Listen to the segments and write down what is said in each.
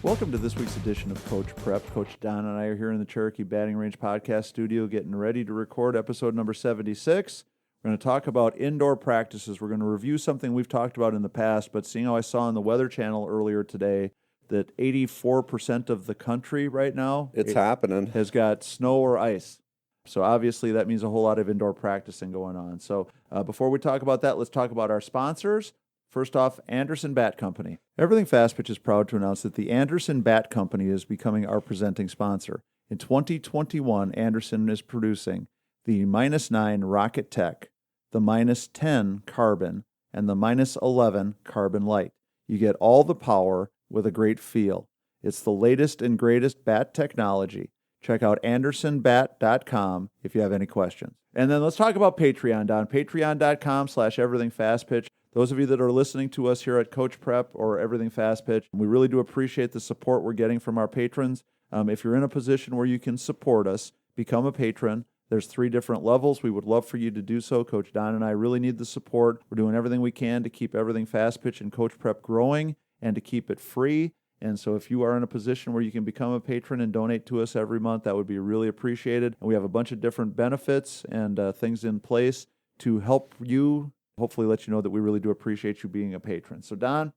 Welcome to this week's edition of Coach Prep. Coach Don and I are here in the Cherokee Batting Range Podcast Studio getting ready to record episode number 76. We're going to talk about indoor practices. We're going to review something we've talked about in the past, but seeing how I saw on the Weather Channel earlier today that 84% of the country right now has got snow or ice. So obviously that means a whole lot of indoor practicing going on. So before we talk about that, let's talk about our sponsors. First off, Anderson Bat Company. Everything Fastpitch is proud to announce that the Anderson Bat Company is becoming our presenting sponsor. In 2021, Anderson is producing the -9 Rocket Tech, the -10 Carbon, and the -11 Carbon Light. You get all the power with a great feel. It's the latest and greatest bat technology. Check out AndersonBat.com if you have any questions. And then let's talk about Patreon, Don. Patreon.com/everythingfastpitch. Those of you that are listening to us here at Coach Prep or Everything Fast Pitch, we really do appreciate the support we're getting from our patrons. If you're in a position where you can support us, become a patron. There's 3 different levels. We would love for you to do so. Coach Don and I really need the support. We're doing everything we can to keep Everything Fast Pitch and Coach Prep growing and to keep it free. And so if you are in a position where you can become a patron and donate to us every month, that would be really appreciated. And we have a bunch of different benefits and things in place to help you, hopefully let you know that we really do appreciate you being a patron. So Don,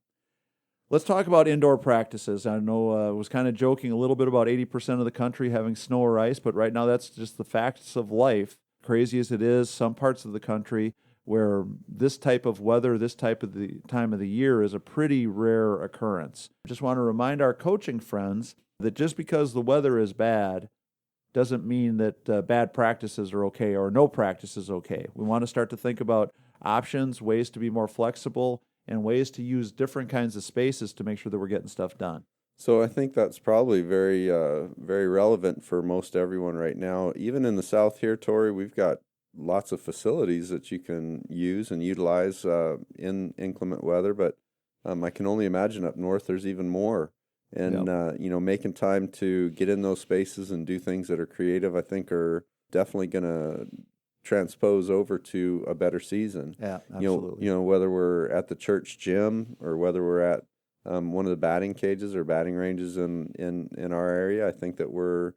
let's talk about indoor practices. I know I was kind of joking a little bit about 80% of the country having snow or ice, but right now that's just the facts of life. Crazy as it is, some parts of the country where this type of weather, this type of the time of the year is a pretty rare occurrence. I just want to remind our coaching friends that just because the weather is bad doesn't mean that bad practices are okay or no practice is okay. We want to start to think about options, ways to be more flexible, and ways to use different kinds of spaces to make sure that we're getting stuff done. So I think that's probably very relevant for most everyone right now. Even in the South here, Tori, we've got lots of facilities that you can use and utilize in inclement weather, but I can only imagine up north there's even more. And, making time to get in those spaces and do things that are creative, I think are definitely going to transpose over to a better season. Yeah, absolutely. Whether we're at the church gym or whether we're at one of the batting cages or batting ranges in our area, I think that we're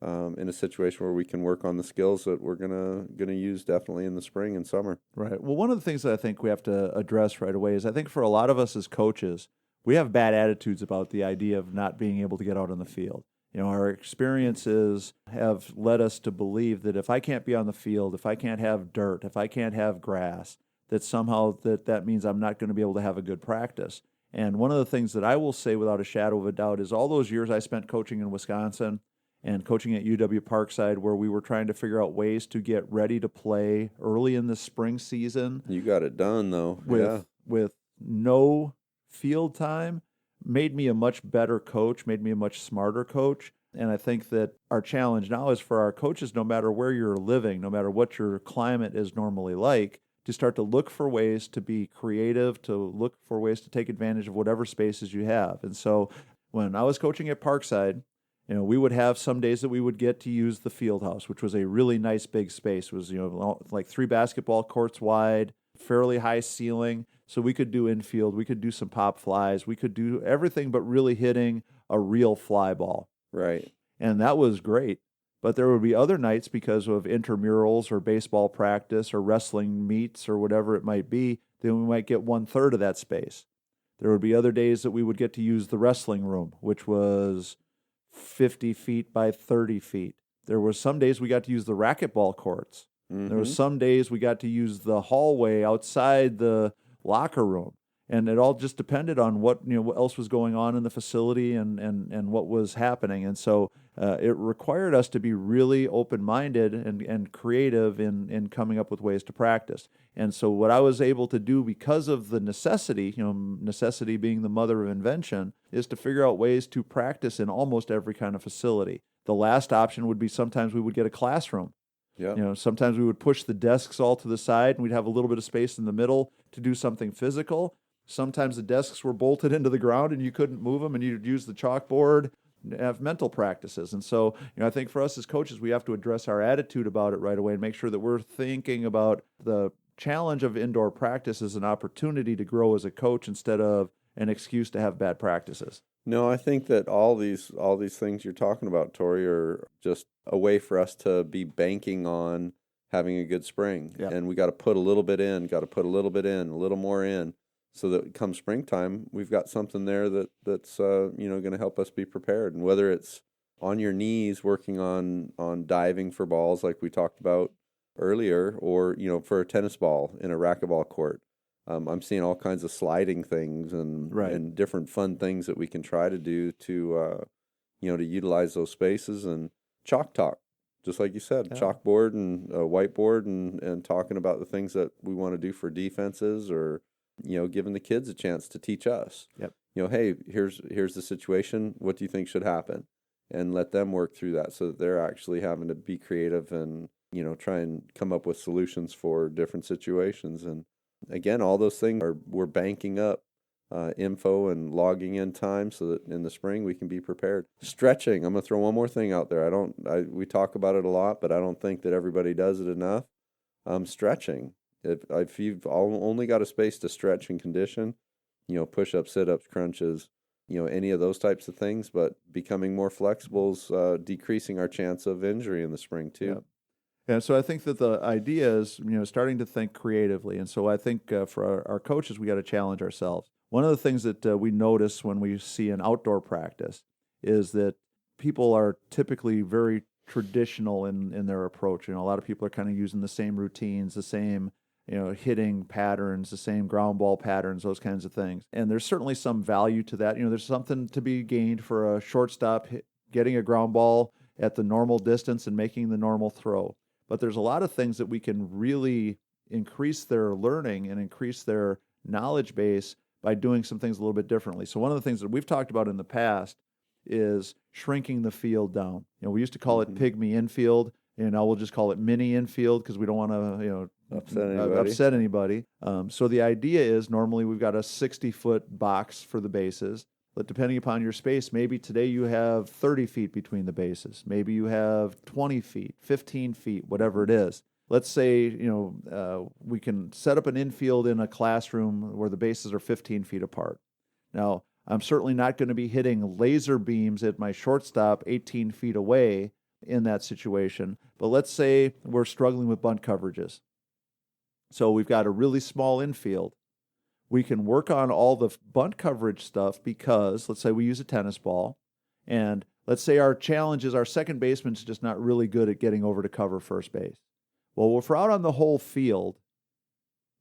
in a situation where we can work on the skills that we're gonna use definitely in the spring and summer. Right. Well, one of the things that I think we have to address right away is I think for a lot of us as coaches, we have bad attitudes about the idea of not being able to get out on the field. Our experiences have led us to believe that if I can't be on the field, if I can't have dirt, if I can't have grass, that somehow that means I'm not going to be able to have a good practice. And one of the things that I will say without a shadow of a doubt is all those years I spent coaching in Wisconsin and coaching at UW Parkside, where we were trying to figure out ways to get ready to play early in the spring season. You got it done, though. With no field time, made me a much better coach, made me a much smarter coach. And I think that our challenge now is for our coaches, no matter where you're living, no matter what your climate is normally like, to start to look for ways to be creative, to look for ways to take advantage of whatever spaces you have. And so when I was coaching at Parkside, we would have some days that we would get to use the field house, which was a really nice big space. It was, like 3 basketball courts wide, fairly high ceiling. So we could do infield, we could do some pop flies, we could do everything but really hitting a real fly ball. Right. And that was great. But there would be other nights because of intramurals or baseball practice or wrestling meets or whatever it might be, then we might get 1/3 of that space. There would be other days that we would get to use the wrestling room, which was 50 feet by 30 feet. There were some days we got to use the racquetball courts. Mm-hmm. There were some days we got to use the hallway outside the locker room. And it all just depended on what else was going on in the facility and what was happening. And so it required us to be really open-minded and creative in coming up with ways to practice. And so what I was able to do because of the necessity, necessity being the mother of invention, is to figure out ways to practice in almost every kind of facility. The last option would be sometimes we would get a classroom. Yeah. Sometimes we would push the desks all to the side and we'd have a little bit of space in the middle to do something physical. Sometimes the desks were bolted into the ground and you couldn't move them and you'd use the chalkboard and have mental practices. And so, I think for us as coaches, we have to address our attitude about it right away and make sure that we're thinking about the challenge of indoor practice as an opportunity to grow as a coach instead of an excuse to have bad practices. No, I think that all these things you're talking about, Tori, are just a way for us to be banking on having a good spring. Yep. And we got to put a little bit in, got to put a little bit in, a little more in, so that come springtime, we've got something there that's going to help us be prepared. And whether it's on your knees working on diving for balls like we talked about earlier, or for a tennis ball in a racquetball court. I'm seeing all kinds of sliding things and different fun things that we can try to do to utilize those spaces, and chalk talk, just like you said, chalkboard and whiteboard, and talking about the things that we want to do for defenses, or giving the kids a chance to teach us. Yep. Hey, here's the situation. What do you think should happen? And let them work through that, so that they're actually having to be creative and try and come up with solutions for different situations. And again, all those things we're banking up info and logging in time, so that in the spring we can be prepared. Stretching. I'm going to throw one more thing out there. We talk about it a lot, but I don't think that everybody does it enough. Stretching. If you've only got a space to stretch and condition, push-ups, sit-ups, crunches, any of those types of things, but becoming more flexible is decreasing our chance of injury in the spring too. Yep. And so I think that the idea is, starting to think creatively. And so I think for our coaches, we got to challenge ourselves. One of the things that we notice when we see an outdoor practice is that people are typically very traditional in their approach. A lot of people are kind of using the same routines, the same hitting patterns, the same ground ball patterns, those kinds of things. And there's certainly some value to that. There's something to be gained for a shortstop getting a ground ball at the normal distance and making the normal throw. But there's a lot of things that we can really increase their learning and increase their knowledge base by doing some things a little bit differently. So one of the things that we've talked about in the past is shrinking the field down. We used to call it pygmy infield, and now we'll just call it mini infield because we don't want to upset anybody. So the idea is normally we've got a 60-foot box for the bases. But depending upon your space, maybe today you have 30 feet between the bases. Maybe you have 20 feet, 15 feet, whatever it is. Let's say, we can set up an infield in a classroom where the bases are 15 feet apart. Now, I'm certainly not going to be hitting laser beams at my shortstop 18 feet away in that situation. But let's say we're struggling with bunt coverages. So we've got a really small infield. We can work on all the bunt coverage stuff because, let's say we use a tennis ball, and let's say our challenge is our second baseman's just not really good at getting over to cover first base. Well, if we're out on the whole field,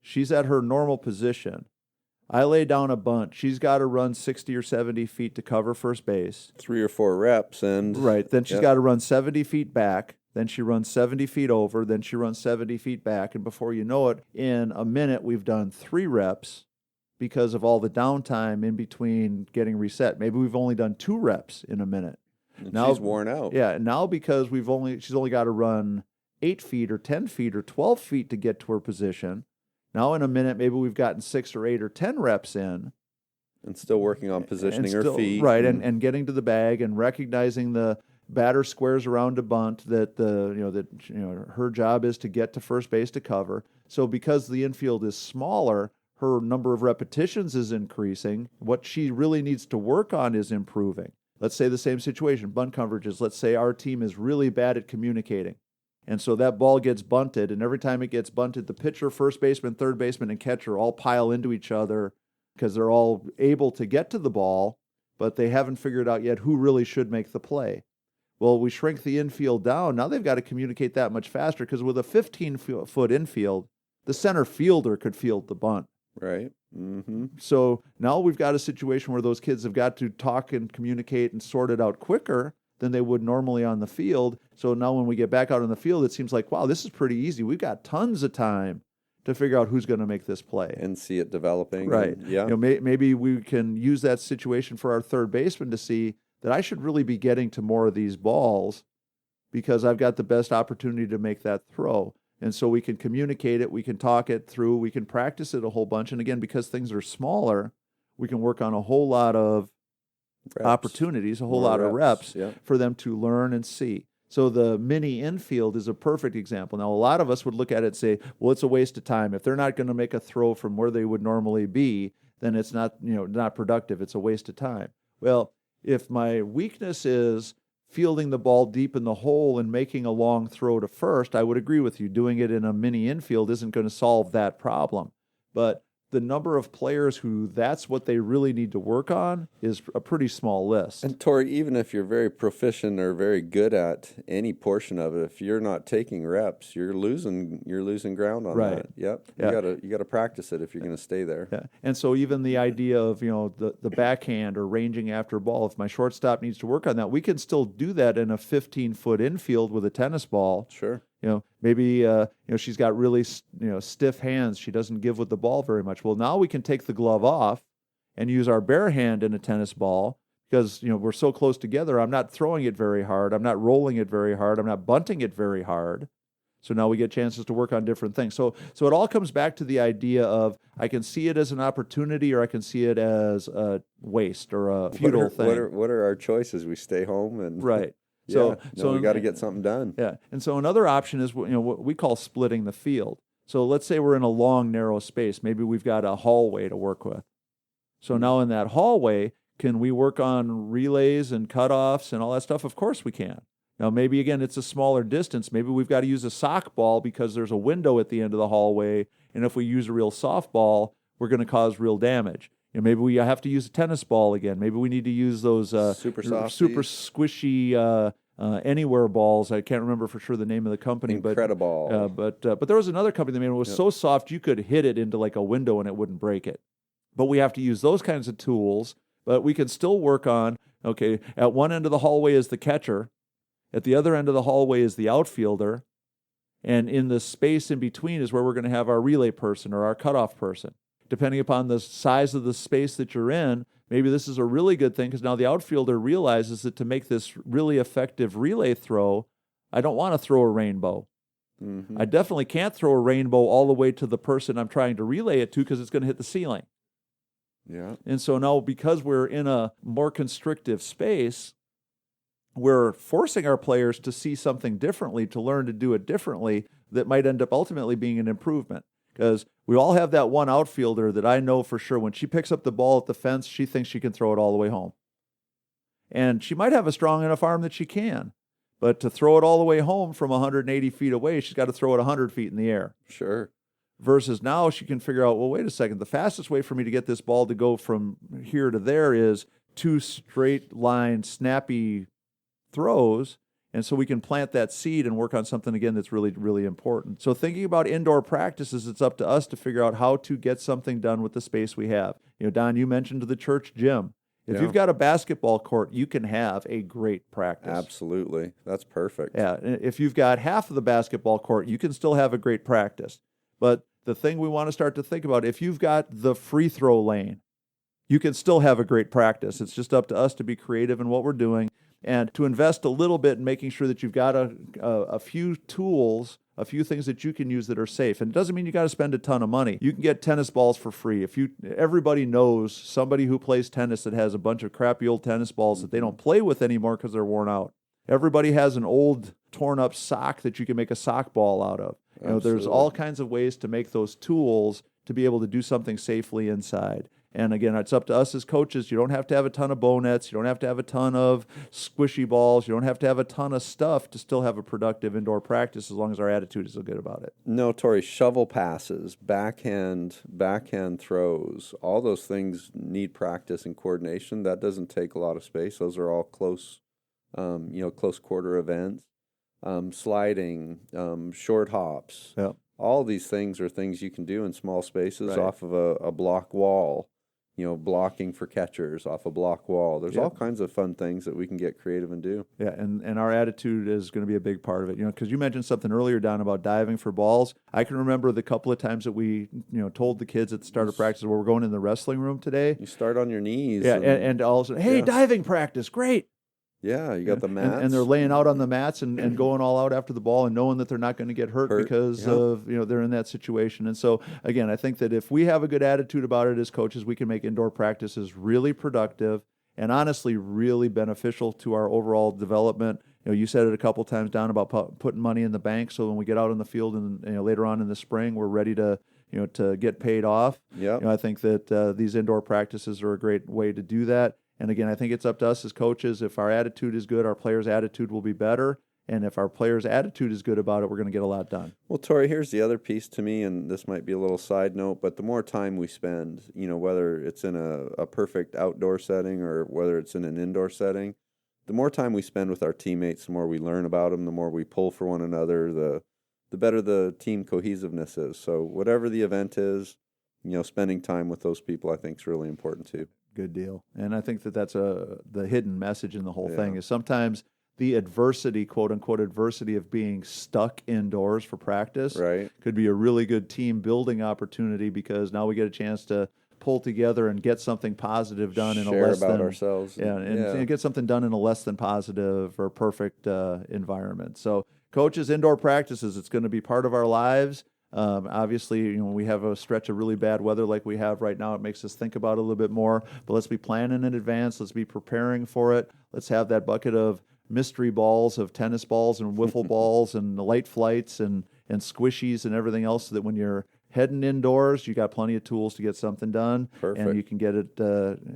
she's at her normal position. I lay down a bunt. She's got to run 60 or 70 feet to cover first base. 3 or 4 reps. And right. Then she's got to run 70 feet back. Then she runs 70 feet over. Then she runs 70 feet back. And before you know it, in a minute, we've done 3 reps. Because of all the downtime in between getting reset. Maybe we've only done 2 reps in a minute. And now she's worn out. Yeah, now because she's only got to run 8 feet or 10 feet or 12 feet to get to her position. Now in a minute, maybe we've gotten 6 or 8 or 10 reps in. And still working on positioning her feet. Right, and getting to the bag and recognizing the batter squares around a bunt that her job is to get to first base to cover. So because the infield is smaller, her number of repetitions is increasing. What she really needs to work on is improving. Let's say the same situation, bunt coverages. Let's say our team is really bad at communicating. And so that ball gets bunted, and every time it gets bunted, the pitcher, first baseman, third baseman, and catcher all pile into each other because they're all able to get to the ball, but they haven't figured out yet who really should make the play. Well, we shrink the infield down. Now they've got to communicate that much faster because with a 15-foot infield, the center fielder could field the bunt. Right. Mm-hmm. So now we've got a situation where those kids have got to talk and communicate and sort it out quicker than they would normally on the field. So now when we get back out on the field, it seems like, wow, this is pretty easy. We've got tons of time to figure out who's going to make this play. And see it developing. Right. And, yeah. Maybe we can use that situation for our third baseman to see that I should really be getting to more of these balls because I've got the best opportunity to make that throw. And so we can communicate it, we can talk it through, we can practice it a whole bunch. And again, because things are smaller, we can work on a whole lot of opportunities, a whole lot of reps for them to learn and see. So the mini infield is a perfect example. Now, a lot of us would look at it and say, well, it's a waste of time. If they're not going to make a throw from where they would normally be, then it's not productive. It's a waste of time. Well, if my weakness is fielding the ball deep in the hole and making a long throw to first, I would agree with you. Doing it in a mini infield isn't going to solve that problem. But the number of players who that's what they really need to work on is a pretty small list. And Tori, even if you're very proficient or very good at any portion of it, if you're not taking reps, you're losing ground on that. Yep. You gotta practice it if you're going to stay there. Yeah. And so even the idea of, the backhand or ranging after ball, if my shortstop needs to work on that, we can still do that in a 15-foot infield with a tennis ball. Sure. Maybe she's got really stiff hands. She doesn't give with the ball very much. Well, now we can take the glove off and use our bare hand in a tennis ball because we're so close together. I'm not throwing it very hard. I'm not rolling it very hard. I'm not bunting it very hard. So now we get chances to work on different things. So it all comes back to the idea of I can see it as an opportunity or I can see it as a waste or a futile thing. What are our choices? We stay home and right. So we got to get something done. Yeah, and so another option is what we call splitting the field. So let's say we're in a long, narrow space. Maybe we've got a hallway to work with. So now in that hallway, can we work on relays and cutoffs and all that stuff? Of course we can. Now maybe again it's a smaller distance. Maybe we've got to use a softball because there's a window at the end of the hallway, and if we use a real softball, we're going to cause real damage. Maybe we have to use a tennis ball again. Maybe we need to use those super squishy anywhere balls. I can't remember for sure the name of the company. Incredible. But there was another company that made it was so soft you could hit it into like a window and it wouldn't break it. But we have to use those kinds of tools. But we can still work on, okay, at one end of the hallway is the catcher. At the other end of the hallway is the outfielder. And in the space in between is where we're going to have our relay person or our cutoff person. Depending upon the size of the space that you're in, maybe this is a really good thing because now the outfielder realizes that to make this really effective relay throw, I don't want to throw a rainbow. Mm-hmm. I definitely can't throw a rainbow all the way to the person I'm trying to relay it to because it's going to hit the ceiling. Yeah. And so now because we're in a more constrictive space, we're forcing our players to see something differently, to learn to do it differently that might end up ultimately being an improvement. Because we all have that one outfielder that I know for sure when she picks up the ball at the fence, she thinks she can throw it all the way home. And she might have a strong enough arm that she can. But to throw it all the way home from 180 feet away, she's got to throw it 100 feet in the air. Sure. Versus now she can figure out, well, wait a second, the fastest way for me to get this ball to go from here to there is 2 straight line, snappy throws. And so we can plant that seed and work on something, again, that's really, really important. So thinking about indoor practices, it's up to us to figure out how to get something done with the space we have. Don, you mentioned the church gym. If you've got a basketball court, you can have a great practice. Absolutely. That's perfect. Yeah. If you've got half of the basketball court, you can still have a great practice. But the thing we want to start to think about, if you've got the free throw lane, you can still have a great practice. It's just up to us to be creative in what we're doing and to invest a little bit in making sure that you've got a few tools, a few things that you can use that are safe. And it doesn't mean you got to spend a ton of money. You can get tennis balls for free. Everybody knows somebody who plays tennis that has a bunch of crappy old tennis balls that they don't play with anymore because they're worn out. Everybody has an old torn up sock that you can make a sock ball out of. There's all kinds of ways to make those tools to be able to do something safely inside. And again, it's up to us as coaches. You don't have to have a ton of bow nets. You don't have to have a ton of squishy balls. You don't have to have a ton of stuff to still have a productive indoor practice as long as our attitude is so good about it. No, Tori, shovel passes, backhand throws, all those things need practice and coordination. That doesn't take a lot of space. Those are all close quarter events. Sliding, short hops. Yep. All these things are things you can do in small spaces off of a block wall. Blocking for catchers off a block wall. There's all kinds of fun things that we can get creative and do. Yeah, and our attitude is going to be a big part of it. Because you mentioned something earlier, Don, about diving for balls. I can remember the couple of times that we, told the kids at the start of practice, where we're going in the wrestling room today. You start on your knees. Yeah, and all of a sudden, hey, diving practice, great. Yeah, you got the mats. And they're laying out on the mats and going all out after the ball and knowing that they're not going to get hurt because of, they're in that situation. And so, again, I think that if we have a good attitude about it as coaches, we can make indoor practices really productive and honestly really beneficial to our overall development. You said it a couple times, Don, about putting money in the bank so when we get out in the field and later on in the spring, we're ready to to get paid off. Yep. I think that these indoor practices are a great way to do that. And again, I think it's up to us as coaches. If our attitude is good, our players' attitude will be better. And if our players' attitude is good about it, we're going to get a lot done. Well, Tori, here's the other piece to me, and this might be a little side note, but the more time we spend, whether it's in a perfect outdoor setting or whether it's in an indoor setting, the more time we spend with our teammates, the more we learn about them, the more we pull for one another, the better the team cohesiveness is. So whatever the event is, spending time with those people, I think, is really important too. Good deal. And I think that that's the hidden message in the whole thing is sometimes the adversity, quote unquote, adversity of being stuck indoors for practice could be a really good team building opportunity, because now we get a chance to pull together and get something positive done in a less than ourselves. And get something done in a less than positive or perfect environment. So coaches, indoor practices, it's going to be part of our lives. Obviously, we have a stretch of really bad weather like we have right now. It makes us think about it a little bit more, but let's be planning in advance. Let's be preparing for it. Let's have that bucket of mystery balls, of tennis balls and wiffle balls and light flights and squishies and everything else, so that when you're heading indoors, you got plenty of tools to get something done. Perfect. And you can get it,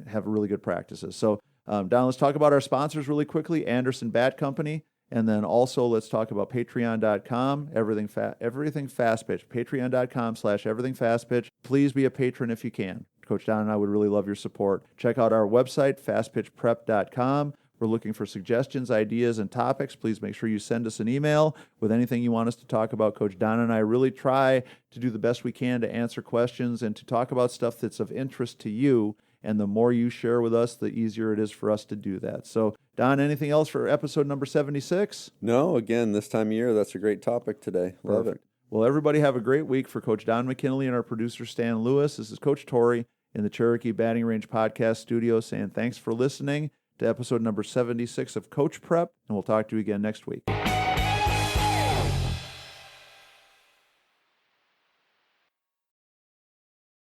have really good practices. So, Don, let's talk about our sponsors really quickly. Anderson Bat Company. And then also let's talk about patreon.com, everything Fastpitch, patreon.com/everything Fastpitch. Please be a patron if you can. Coach Don and I would really love your support. Check out our website, fastpitchprep.com. We're looking for suggestions, ideas, and topics. Please make sure you send us an email with anything you want us to talk about. Coach Don and I really try to do the best we can to answer questions and to talk about stuff that's of interest to you. And the more you share with us, the easier it is for us to do that. So, Don, anything else for episode number 76? No, again, this time of year, that's a great topic today. Love it. Well, everybody have a great week. For Coach Don McKinley and our producer, Stan Lewis, this is Coach Tori in the Cherokee Batting Range Podcast Studio saying thanks for listening to episode number 76 of Coach Prep, and we'll talk to you again next week.